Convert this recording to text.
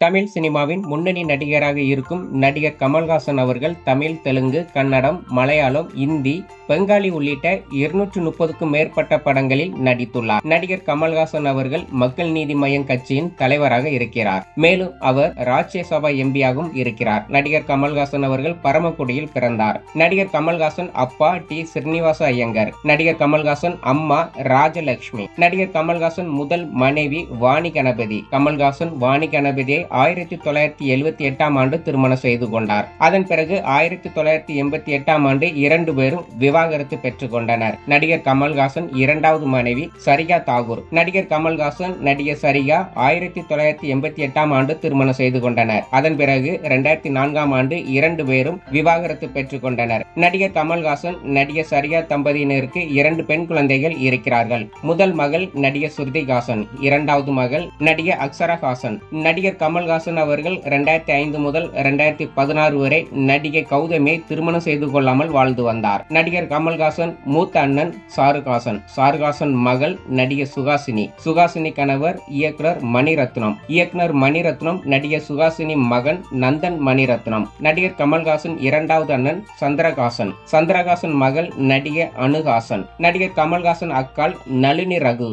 தமிழ் சினிமாவின் முன்னணி நடிகராக இருக்கும் நடிகர் கமல்ஹாசன் அவர்கள் தமிழ், தெலுங்கு, கன்னடம், மலையாளம், இந்தி, பெங்காலி உள்ளிட்ட 230க்கும் மேற்பட்ட படங்களில் நடித்துள்ளார். நடிகர் கமல்ஹாசன் அவர்கள் மக்கள் நீதி மய்யம் கட்சியின் தலைவராக இருக்கிறார். மேலும் அவர் ராஜ்யசபா எம்பியாகவும் இருக்கிறார். நடிகர் கமல்ஹாசன் அவர்கள் பரமக்குடியில் பிறந்தார். நடிகர் கமல்ஹாசன் அப்பா டி. ஸ்ரீனிவாச ஐயங்கர். நடிகர் கமல்ஹாசன் அம்மா ராஜலட்சுமி. நடிகர் கமல்ஹாசன் முதல் மனைவி வாணி கணபதி. கமல்ஹாசன் வாணி கணபதியை 1978ஆம் ஆண்டு திருமணம் செய்து கொண்டார். அதன் பிறகு 1988ஆம் ஆண்டு இரண்டு பேரும் விவாகரத்து பெற்றுக் கொண்டனர். நடிகர் கமல்ஹாசன் இரண்டாவது மனைவி சரிகா தாகூர். நடிகர் கமல்ஹாசன் நடிகர் சரிகா 1988ஆம் ஆண்டு திருமணம் செய்து கொண்டனர். அதன் பிறகு 2004ஆம் ஆண்டு இரண்டு பேரும் விவாகரத்து பெற்றுக் கொண்டனர். நடிகர் கமல்ஹாசன் நடிகர் சரிகா தம்பதியினருக்கு 2 பெண் குழந்தைகள் இருக்கிறார்கள். முதல் மகள் நடிகர் ஸ்ருதிஹாசன், இரண்டாவது மகள் நடிகர் அக்ஷரா ஹாசன். நடிகர் கமல்ஹாசன் அவர்கள் 2005 முதல் 2016 வரை நடிகை கௌதமியை திருமணம் செய்து கொள்ளாமல் வாழ்ந்து வந்தார். நடிகர் கமல்ஹாசன் மூத்த அண்ணன் ஷாருக்காசன். ஷாருக்காசன் மகள் நடிகை சுஹாசினி. சுஹாசினி கணவர் இயக்குனர் மணிரத்னம். இயக்குனர் மணிரத்னம் நடிகர் சுஹாசினி மகன் நந்தன் மணிரத்னம். நடிகர் கமல்ஹாசன் இரண்டாவது அண்ணன் சந்திரகாசன். சந்திரகாசன் மகள் நடிகை அனுஹாசன். நடிகர் கமல்ஹாசன் அக்காள் நளினி ரகு.